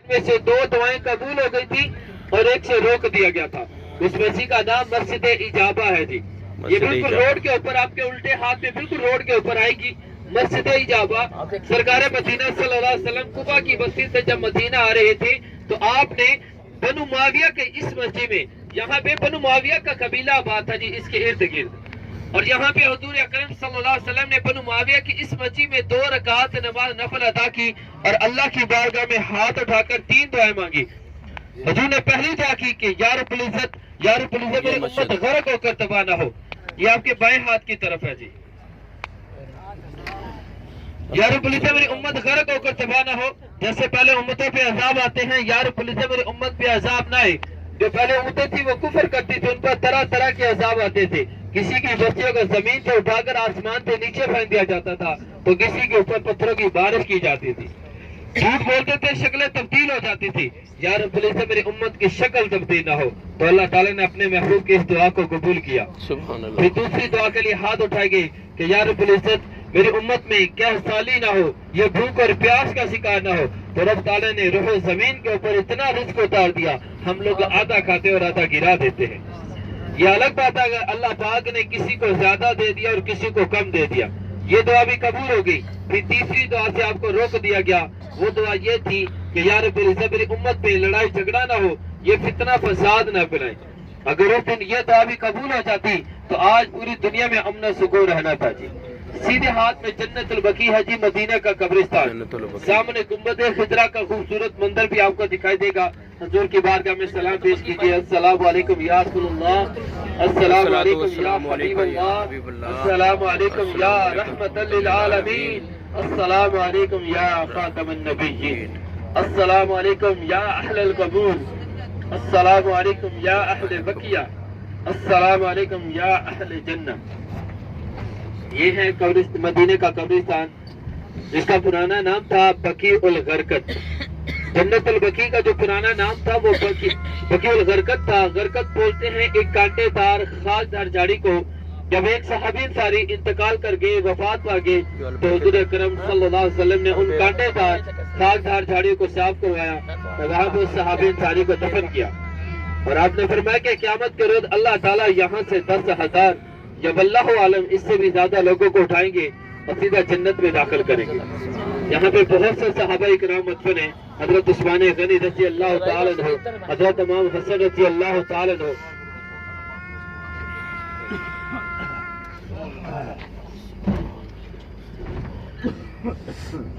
میں سے 2 دعائیں قبول ہو گئی تھی اور ایک سے روک دیا گیا تھا. اس مسجد کا نام مسجد اجابہ ہے جی. یہ بالکل روڈ کے اوپر آپ کے الٹے ہاتھ میں بالکل روڈ کے اوپر آئے گی مسجد اجابہ. سرکار مدینہ صلی اللہ علیہ وسلم قبا کی بستی سے جب مدینہ آ رہے تھے تو آپ نے بنو معاویہ کے اس مسجد میں، یہاں پہ بنو معاویہ کا قبیلہ آباد تھا جی اس کے ارد گرد، اور یہاں پہ حضور اکرم صلی اللہ علیہ وسلم نے بنو معاویہ کی اس مسجد میں 2 رکعات نماز نفل ادا کی اور اللہ کی بارگاہ میں ہاتھ اٹھا کر 3 دعائیں مانگی. حضور نے پہلی دعا کی کہ یا رب العزت میری امت غرق ہو کر تباہ نہ ہو. یہ آپ کے بائیں ہاتھ کی طرف ہے جی. یا رب العزت میری امت غرق ہو کر تباہ نہ ہو. جیسے پہلے امتوں پہ عذاب آتے ہیں، یا رب العزت میری امت پہ عذاب نہ آئے. جو پہلے امتیں تھی وہ کفر کرتی تھی، ان پر طرح طرح کے عذاب آتے تھے. کسی کی بستیوں کو زمین سے اٹھا کر آسمان سے نیچے پھینک دیا جاتا تھا تو کسی کے اوپر پتھروں کی بارش کی جاتی تھی. جھوٹ بولتے تھے، شکلیں تبدیل ہو جاتی تھی. یا رب العزت میری امت کی شکل تبدیل نہ ہو. تو اللہ تعالیٰ نے اپنے محبوب کی اس دعا کو قبول کیا. پھر دوسری دعا کے لیے ہاتھ اٹھائے گئے کہ یا رب العزت میری امت میں قحط سالی نہ ہو، یہ بھوک اور پیاس کا شکار نہ ہو. تو رب تعالیٰ نے روح و زمین کے اوپر اتنا رزق اتار دیا، ہم لوگ آدھا کھاتے اور آدھا گرا دیتے ہیں. یہ الگ بات ہے اگر اللہ پاک نے کسی کو زیادہ دے دیا اور کسی کو کم دے دیا. یہ دعا بھی قبول ہو گئی. پھر تیسری دعا سے آپ کو روک دیا گیا. وہ دعا یہ تھی کہ یا رب العزت میری امت پہ لڑائی جھگڑا نہ ہو، یہ فتنہ فساد نہ پھیلائے. اگر اس دن یہ دعا بھی قبول ہو جاتی تو آج پوری دنیا میں امن و سکون رہنا تھا جی. سیدھے ہاتھ میں جنت البقیع ہے جی، مدینہ کا قبرستان. سامنے گنبد خضرا کا خوبصورت منظر بھی آپ کو دکھائی دے گا. حضور کی بارگاہ میں سلام پیش کیجیے. السلام علیکم یا رسول اللہ، السلام علیکم یا حبیب اللہ، السلام علیکم یا رحمت للعالمین، السلام علیکم یا خاتم النبیین، السلام علیکم یا اہل القبور، السلام علیکم یا اہل بقیہ، السلام علیکم یا اہل جنہ. یہ ہے مدینے کا قبرستان جس کا پرانا نام تھا بقیع الغرقد. جنت البقیع کا جو پرانا نام تھا وہ بقیع الغرقد تھا. غرقد بولتے ہیں ایک کانٹے دار خاک دار جھاڑی کو. جب ایک صحابی انصاری انتقال کر گئے، وفات پا گئے، تو حضور اکرم صلی اللہ علیہ وسلم نے ان کانٹے دار خاک دار جھاڑیوں کو صاف کروایا، وہاں پہ اس صحابی انصاری کو دفن کیا. اور آپ نے فرمایا کہ قیامت کے روز اللہ تعالیٰ یہاں سے 10,000 یا واللہ عالم اس سے بھی زیادہ لوگوں کو اٹھائیں گے اور سیدھا جنت میں داخل کریں گے. یہاں پہ بہت سے صحابہ اکرام مدفن ہیں. حضرت عثمان غنی رضی اللہ تعالیٰ عنہ، حضرت امام حسن رضی اللہ تعالیٰ عنہ،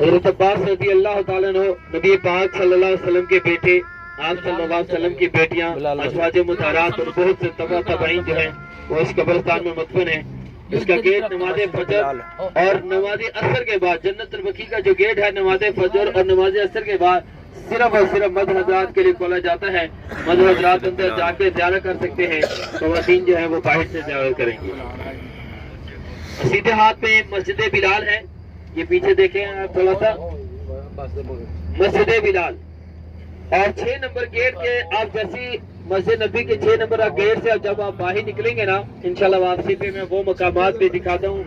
حضرت عباس رضی اللہ تعالیٰ عنہ، نبی پاک صلی اللہ علیہ وسلم کے بیٹے، آپ صلی اللہ علیہ وسلم کی بیٹیاں، ازواج مطہرات اور بہت سے تابعین جو ہیں وہ اس قبرستان میں مدفن ہیں. اس کا گیٹ نماز فجر اور نماز عصر کے بعد، جنت البقیع کا جو گیٹ ہے نماز فجر اور نماز عصر کے بعد صرف اور صرف مرد حضرات کے لیے کھولا جاتا ہے. مرد حضرات اندر جا کے زیارت کر سکتے ہیں، خواتین جو ہے وہ باہر سے زیارت کریں گی. سیدھے ہاتھ میں مسجد بلال ہے، یہ پیچھے دیکھیں آپ تھوڑا سا، مسجد بلال. اور 6 نمبر گیٹ کے آپ جیسی مسجد نبی کے 6 نمبر گیٹ سے جب آپ باہر نکلیں گے نا، انشاءاللہ واپسی پہ میں وہ مقامات بھی دکھاتا ہوں.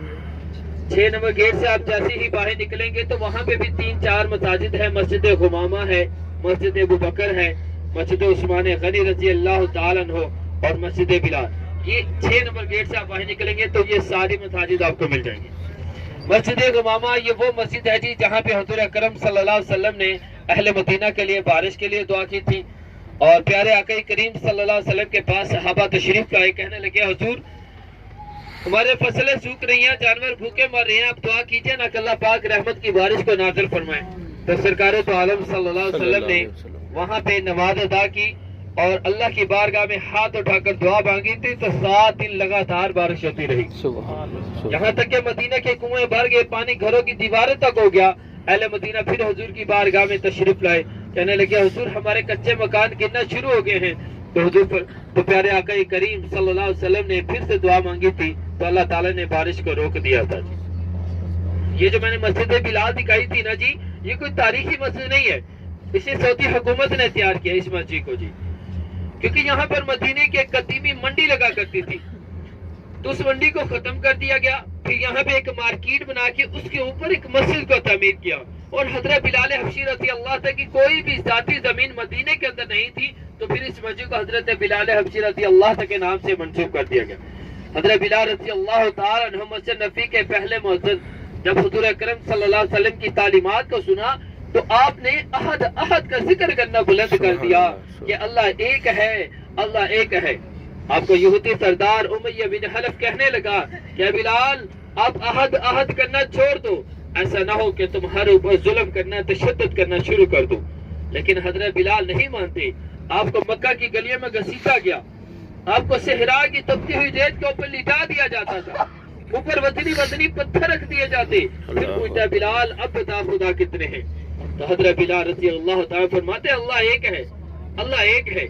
6 نمبر گیٹ سے آپ جیسے ہی باہر نکلیں گے تو وہاں پہ بھی 3-4 مساجد ہے. مسجد غمامہ ہے، مسجد ابو بکر ہے، مسجد عثمان غنی رضی اللہ تعالیٰ عنہ اور مسجد بلال. یہ 6 نمبر گیٹ سے آپ باہر نکلیں گے تو یہ ساری مساجد آپ کو مل جائیں گی. مسجد غمامہ یہ وہ مسجد ہے جی جہاں پہ حضور اکرم صلی اللہ علیہ وسلم نے اہل مدینہ کے لیے بارش کے لیے دعا کی تھی. اور پیارے آقا کریم صلی اللہ علیہ وسلم کے پاس صحابہ تشریف لائے، کہنے لگے حضور ہمارے فصلیں سوکھ رہی ہیں، جانور بھوکے مر رہے ہیں، آپ دعا کیجئے نا کہ اللہ پاک رحمت کی بارش کو نازل فرمائے. تو سرکار تو عالم صلی اللہ علیہ وسلم نے وہاں پہ نماز ادا کی اور اللہ کی بارگاہ میں ہاتھ اٹھا کر دعا مانگی تھی تو 7 دن لگاتار بارش ہوتی رہی. یہاں تک کہ مدینہ کے کنویں بھر گئے، پانی گھروں کی دیواریں تک ہو گیا. اہل مدینہ پھر حضور کی بارگاہ میں تشریف لائے، کہنے لگے حضور ہمارے کچے مکان گرنا شروع ہو گئے ہیں. تو حضور تو پیارے آقا کریم صلی اللہ علیہ وسلم نے پھر سے دعا مانگی تھی تو اللہ تعالیٰ نے بارش کو روک دیا تھا. یہ جو میں نے مسجد بلال دکھائی تھی نا جی، یہ کوئی تاریخی مسجد نہیں ہے، اسے سعودی حکومت نے تیار کیا اس مسجد کو جی، کیونکہ یہاں پر مدینے کی ایک قدیمی منڈی لگا کرتی تھی تو اس منڈی کو ختم کر دیا گیا. پھر یہاں پہ ایک مارکیٹ بنا کے اس کے اوپر ایک مسجد کو تعمیر کیا اور حضرت بلال حبشی رضی اللہ عنہ کی کوئی بھی ذاتی زمین مدینے کے اندر نہیں تھی، تو پھر اس مسجد کو حضرت بلال حبشی رضی اللہ عنہ کے نام سے منسوب کر دیا گیا۔ حضرت بلال رضی اللہ تعالی عنہ مسجد نبوی کے پہلے مؤذن، جب حضور اکرم صلی اللہ علیہ وسلم کی تعلیمات کو سنا تو آپ نے احد احد کا ذکر کرنا بلند کر دیا کہ اللہ ایک ہے، اللہ ایک ہے۔ آپ کو یہودی سردار امیہ بن حلف کہنے لگا کہ بلال آپ احد احد کرنا چھوڑ دو، ایسا نہ ہو کہ تمہارے اوپر ظلم کرنا، تشدد کرنا شروع کر دو۔ لیکن حضرت بلال نہیں مانتے، آپ کو مکہ کی گلیوں میں گھسیٹا گیا، آپ کو صحرا کی تپتی ہوئی ریت کے اوپر لٹا دیا جاتا تھا، اوپر وزنی پتھر رکھ دیے جاتے، پھر پوچھتا بلال اب بتا خدا کتنے ہیں؟ تو حضرت بلال رضی اللہ تعالیٰ فرماتے اللہ ایک ہے، اللہ ایک ہے۔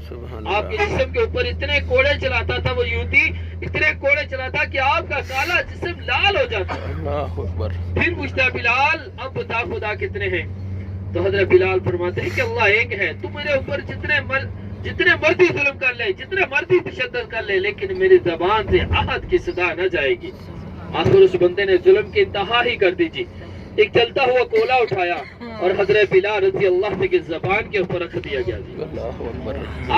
آپ کے جسم کے اوپر اتنے کوڑے چلاتا تھا وہ یہودی، اتنے کوڑے چلاتا کہ آپ کا کالا جسم لال ہو جاتا۔ پھر پوچھتا بلال اب بتا خدا کتنے ہیں؟ تو حضرت بلال فرماتے ہیں کہ اللہ ایک ہے، تو میرے اوپر جتنے مرضی ظلم کر لے، جتنے مرضی تشدد کر لے، لیکن میری زبان سے احد کی صدا نہ جائے گی۔ آخر اس بندے نے ظلم کی انتہا ہی کر دی۔ ایک چلتا ہوا کولا اٹھایا اور حضرت بلال رضی اللہ عنہ کی زبان کے اوپر رکھ دیا گیا۔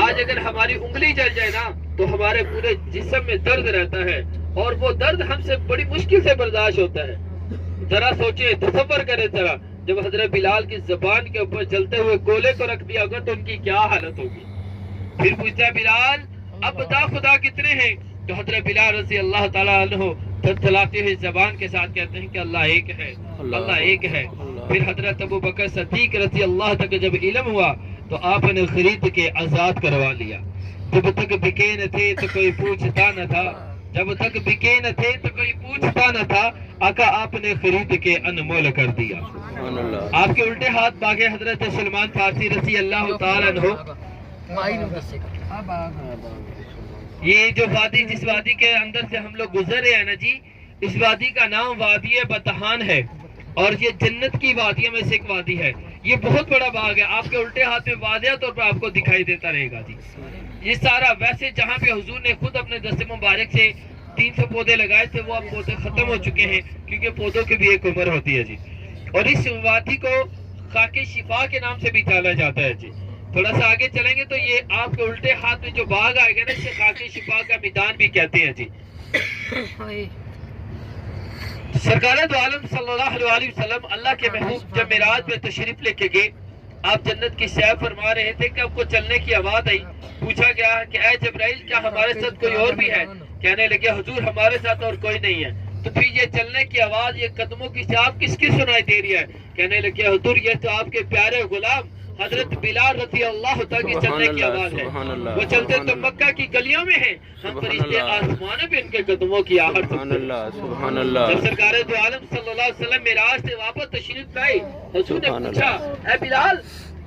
آج اگر ہماری انگلی جل جائے نا تو ہمارے پورے جسم میں درد رہتا ہے، اور وہ درد ہم سے بڑی مشکل سے برداشت ہوتا ہے۔ ذرا سوچیں، تصور کریں ذرا، جب حضرت بلال کی زبان کے اوپر جلتے ہوئے گولے کو رکھ دیا ہوگا تو ان کی کیا حالت ہوگی۔ پھر پوچھتا ہے بلال اب بتا خدا کتنے ہیں؟ تو حضرت بلال رضی اللہ تعالیٰ عنہ تھلتھلاتی ہوئی زبان کے ساتھ کہتے ہیں کہ اللہ ایک ہے، اللہ ایک ہے۔ پھر حضرت ابو بکر صدیق رضی اللہ تک جب علم ہوا تو آپ نے خرید کے آزاد کروا لیا۔ جب تک بکے نہ تھے تو کوئی پوچھتا نہ تھا، جب تک بکے نہ تھے تو کوئی پوچھتا نہ تھا، آقا آپ نے خرید کے انمول کر دیا۔ آپ کے الٹے ہاتھ باغے حضرت سلمان فارسی رضی اللہ تعالیٰ عنہ، یہ جو وادی، جس وادی کے اندر سے ہم لوگ گزر رہے ہیں نا جی، اس وادی کا نام وادی بتحان ہے، اور یہ جنت کی وادیوں میں سے ایک وادی ہے۔ یہ بہت بڑا باغ ہے، آپ کے الٹے ہاتھ میں واضح طور پر آپ کو دکھائی دیتا رہے گا جی۔ یہ سارا ویسے جہاں پہ حضور نے خود اپنے دست مبارک سے 300 پودے لگائے تھے، وہ اب پودے ختم ہو چکے ہیں، کیونکہ پودوں کی بھی ایک عمر ہوتی ہے جی۔ اور اس وادی کو خاک شفا کے نام سے بھی جانا جاتا ہے جی۔ تھوڑا سا آگے چلیں گے تو یہ آپ کے الٹے ہاتھ میں جو باغ آئے گا نا، اسے خاک شفا کا میدان بھی کہتے ہیں جی۔ سرکار دو عالم صلی اللہ علیہ وسلم اللہ کے محبوب جب معراج میں تشریف لے کے گئے، آپ جنت کی سیر فرما رہے تھے کہ آپ کو چلنے کی آواز آئی۔ پوچھا گیا کہ اے جبرائیل کیا ہمارے ساتھ کوئی اور بھی ہے؟ کہنے لگے حضور ہمارے ساتھ اور کوئی نہیں ہے۔ تو پھر یہ چلنے کی آواز، یہ قدموں کی چاپ کس کی سنائی دے رہی ہے؟ کہنے لگے حضور یہ تو آپ کے پیارے غلام حضرت بلال رضی اللہ تعالیٰ کی چلنے کی آواز ہے۔ وہ چلتے تو مکہ کی گلیوں میں ہیں، ہم فرشتے آسمانوں پہ ان کے قدموں کی آہٹ سنتے ہیں۔ جب سرکار دو عالم صلی اللہ علیہ وسلم معراج سے واپس تشریف لائے، حضور نے پوچھا اے بلال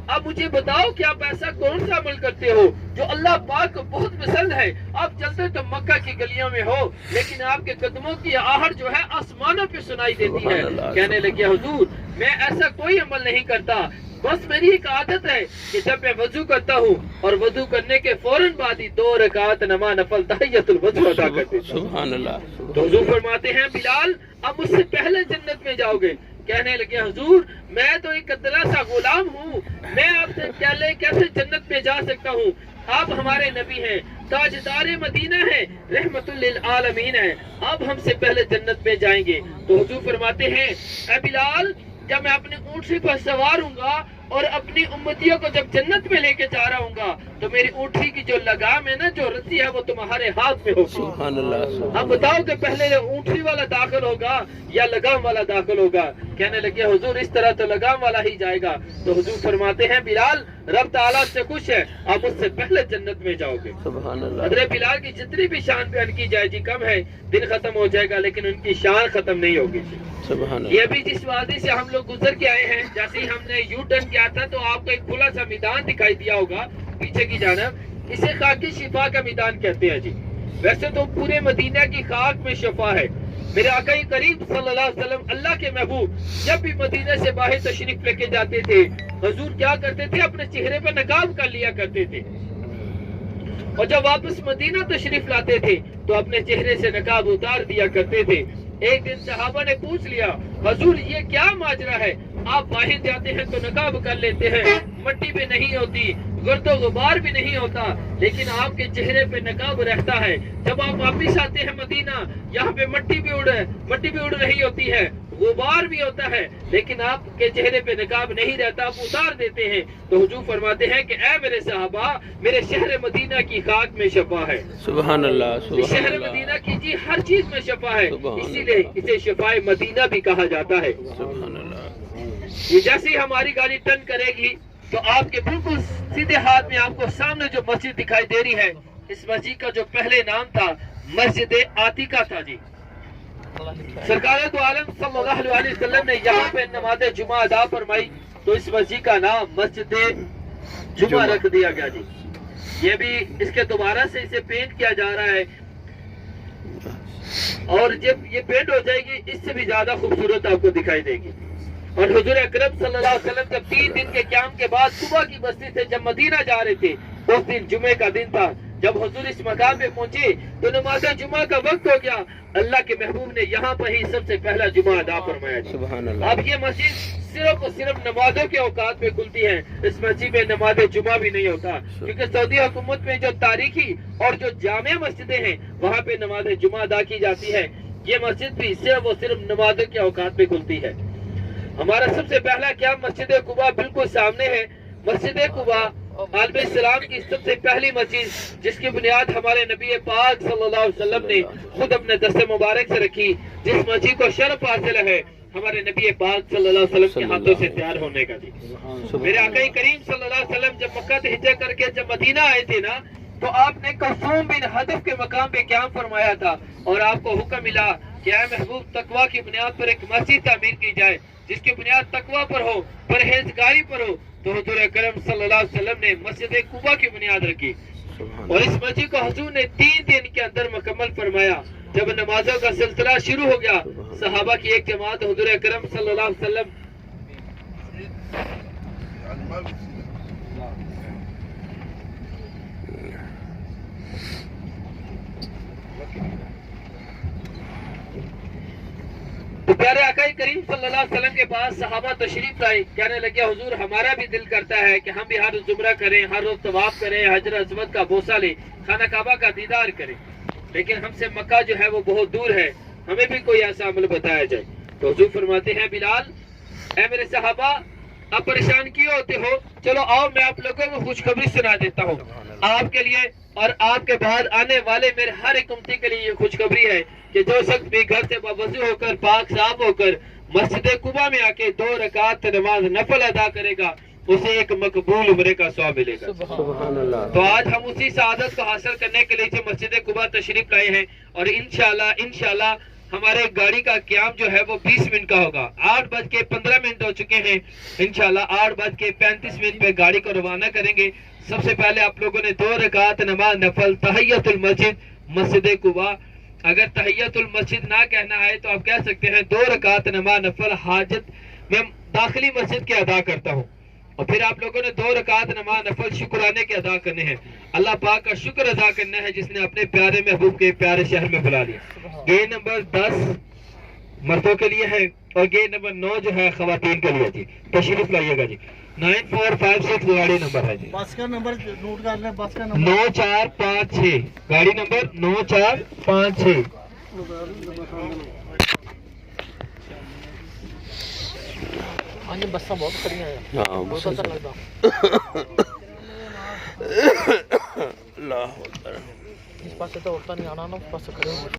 اب مجھے بتاؤ کہ آپ ایسا کون سا عمل کرتے ہو جو اللہ پاک کو بہت پسند ہے؟ آپ چلتے تو مکہ کی گلیوں میں ہو، لیکن آپ کے قدموں کی آہٹ جو ہے آسمانوں پہ سنائی دیتی ہے۔ کہنے لگے حضور میں ایسا کوئی عمل نہیں کرتا، بس میری ایک عادت ہے کہ جب میں وضو کرتا ہوں اور وضو کرنے کے فوراً بعد ہی 2 رکعت نماز نفل تحیۃ الوضو ادا کرتے ہیں۔ سبحان اللہ۔ تو حضور فرماتے ہیں بلال اب مجھ سے پہلے جنت میں جاؤ گے۔ کہنے لگے حضور میں تو ایک ادنا سا غلام ہوں، میں آپ سے پہلے کیسے جنت میں جا سکتا ہوں؟ آپ ہمارے نبی ہیں، تاجدار مدینہ ہیں، رحمت للعالمین ہیں، آپ ہم سے پہلے جنت میں جائیں گے۔ تو حضور فرماتے ہیں اے بلال جب میں اپنے اونٹنی پر سوار ہوں گا اور اپنی امتیوں کو جب جنت میں لے کے جا رہا ہوں گا تو میری اونٹنی کی جو لگام ہے نا، جو رسی ہے، وہ تمہارے ہاتھ میں ہوگی۔ سبحان اللہ۔ اب بتاؤ کہ پہلے اونٹنی والا داخل ہوگا یا لگام والا داخل ہوگا؟ کہنے لگے حضور اس طرح تو لگام والا ہی جائے گا۔ تو حضور فرماتے ہیں بلال رب تعالیٰ سے خوش ہے، آپ اس سے پہلے جنت میں جاؤ گے۔ سبحان اللہ۔ حضرت بلال کی جتنی بھی شان بیان کی جائے جی کم ہے، دن ختم ہو جائے گا لیکن ان کی شان ختم نہیں ہوگی۔ یہ بھی جس وادی سے ہم لوگ گزر کے آئے ہیں، جیسے ہی ہم نے یو ٹرن کیا تھا تو آپ کو ایک کھلا سا میدان دکھائی دیا ہوگا پیچھے کی جانب، اسے خاک شفا کا میدان کہتے ہیں جی۔ ویسے تو پورے مدینہ کی خاک میں شفا ہے۔ میرے آقا کریم صلی اللہ علیہ وسلم اللہ کے محبوب جب بھی مدینہ سے باہر تشریف لے کے جاتے تھے، حضور کیا کرتے تھے؟ اپنے چہرے پر نقاب کر لیا کرتے تھے، اور جب واپس مدینہ تشریف لاتے تھے تو اپنے چہرے سے نقاب اتار دیا کرتے تھے۔ ایک دن صحابہ نے پوچھ لیا حضور یہ کیا ماجرا ہے؟ آپ باہر جاتے ہیں تو نقاب کر لیتے ہیں، مٹی بھی نہیں ہوتی، گرد و غبار بھی نہیں ہوتا، لیکن آپ کے چہرے پہ نقاب رہتا ہے۔ جب آپ واپس آتے ہیں مدینہ، یہاں پہ مٹی بھی اڑ رہی ہوتی ہے، غبار بھی ہوتا ہے، لیکن آپ کے چہرے پہ نقاب نہیں رہتا، آپ اتار دیتے ہیں۔ تو حضور فرماتے ہیں کہ اے میرے صحابہ، میرے شہر مدینہ کی خاک میں شفا ہے۔ سبحان اللہ، سبحان شہر اللہ، مدینہ کی جی ہر چیز میں شفا ہے، اسی لیے اسے شفائے مدینہ بھی کہا جاتا ہے۔ سبحان اللہ۔ یہ جیسے ہی ہماری گاڑی ٹرن کرے گی تو آپ کے بالکل سیدھے ہاتھ میں آپ کو سامنے جو مسجد دکھائی دے رہی ہے، اس مسجد کا جو پہلے نام تھا مسجد عتیقہ تھا جی۔ سرکار دو عالم صلی اللہ علیہ وسلم نے یہاں پہ نماز جمعہ ادا فرمائی تو اس مسجد کا نام مسجد جمعہ رکھ دیا گیا جی۔ یہ بھی اس کے دوبارہ سے اسے پینٹ کیا جا رہا ہے، اور جب یہ پینٹ ہو جائے گی اس سے بھی زیادہ خوبصورت آپ کو دکھائی دے گی۔ اور حضور اکرم صلی اللہ علیہ وسلم جب 3 دن کے قیام کے بعد صبح کی بستی سے جب مدینہ جا رہے تھے، اس دن جمعے کا دن تھا، جب حضور اس مقام پہ پہنچے تو نماز جمعہ کا وقت ہو گیا، اللہ کے محبوب نے یہاں پر ہی سب سے پہلا جمعہ ادا فرمایا جی۔ سبحان اللہ۔ اب یہ مسجد صرف اور صرف نمازوں کے اوقات میں کھلتی ہے، اس مسجد میں نماز جمعہ بھی نہیں ہوتا، کیونکہ سعودی حکومت میں جو تاریخی اور جو جامع مسجدیں ہیں وہاں پہ نماز جمعہ ادا کی جاتی ہے، یہ مسجد بھی صرف اور صرف نمازوں کے اوقات میں کھلتی ہے۔ ہمارا سب سے پہلا قیام مسجد قباء بالکل سامنے ہے۔ مسجد قباء عالم اسلام کی سب سے پہلی مسجد، جس کی بنیاد ہمارے نبی پاک صلی اللہ علیہ وسلم نے خود اپنے دست مبارک سے رکھی، جس مسجد کو شرف حاصل ہے ہمارے نبی پاک صلی اللہ علیہ وسلم کے ہاتھوں سے تیار ہونے کا جی۔ میرے آقا کریم صلی اللہ علیہ وسلم جب مکہ سے ہجرت کر کے جب مدینہ آئے تھے نا، تو آپ نے کلثوم بن حدف کے مقام پہ قیام فرمایا تھا، اور آپ کو حکم ملا کہ اے محبوب، تقویٰ کی بنیاد پر ایک مسجد تعمیر کی جائے، جس کی بنیاد تقویٰ پر ہو، پرہیزگاری پر ہو۔ تو حضور اکرم صلی اللہ علیہ وسلم نے مسجد قباء کی بنیاد رکھی، اور اس مسجد کو حضور نے 3 دن کے اندر مکمل فرمایا۔ جب نمازوں کا سلسلہ شروع ہو گیا، صحابہ کی ایک جماعت حضور اکرم صلی اللہ علیہ وسلم تو پیارے آقا کریم صلی اللہ علیہ وسلم کے پاس صحابہ تشریف لائے، کہنے لگے حضور ہمارا بھی دل کرتا ہے کہ ہم بھی ہر روز عمرہ کریں، ہر روز طواف کریں، حجر اسود کا بوسہ لیں، خانہ کعبہ کا دیدار کریں، لیکن ہم سے مکہ جو ہے وہ بہت دور ہے، ہمیں بھی کوئی ایسا عمل بتایا جائے۔ تو حضور فرماتے ہیں بلال، اے میرے صحابہ، آپ پریشان کیوں ہوتے ہو؟ چلو آؤ میں آپ لوگوں کو خوشخبری سنا دیتا ہوں۔ آپ کے لیے اور آپ کے بعد آنے والے میرے ہر ایک امتی کے لیے یہ خوشخبری ہے کہ جو شخص بھی گھر سے باوضو ہو کر، پاک صاف ہو کر مسجد قباء میں آ کے 2 رکعت نماز نفل ادا کرے گا، اسے ایک مقبول عمرے کا ثواب ملے گا۔ سبحان اللہ۔ تو آج ہم اسی سعادت کو حاصل کرنے کے لیے جو مسجد قباء تشریف لائے ہیں، اور انشاءاللہ ہمارے گاڑی کا قیام جو ہے وہ 20 منٹ کا ہوگا۔ 8:15 ہو چکے ہیں، انشاءاللہ 8:35 پہ گاڑی کو روانہ کریں گے۔ سب سے پہلے آپ لوگوں نے 2 رکعت نماز نفل تحیت المسجد مسجد قباء، اگر تحیت المسجد نہ کہنا ہے تو آپ کہہ سکتے ہیں 2 رکعت نماز نفل حاجت میں داخلی مسجد کے ادا کرتا ہوں، اور پھر آپ لوگوں نے 2 رکعت نماز نفل شکرانے کے ادا کرنے ہیں، اللہ پاک کا شکر ادا کرنا ہے جس نے اپنے پیارے محبوب کے پیارے شہر میں بلا لیا۔ گیٹ نمبر 10 مردوں کے لیے ہے، اور گیٹ نمبر 9 جو ہے خواتین کے لیے جی۔ تشریف لائیے گا جی۔ 9456 گاڑی نمبر ہے جی، بس کا نمبر نوٹ کر لیں، بس کا نمبر 9456 گاڑی نمبر 9456۔ ہاں جی، بساں بہت کھڑی ہیں، ہاں، بہت اچھا لگتا۔ اللہ اکبر۔ اس پاس تو عورتیں نہیں آنا نا، اس پاس کھڑے ہوئے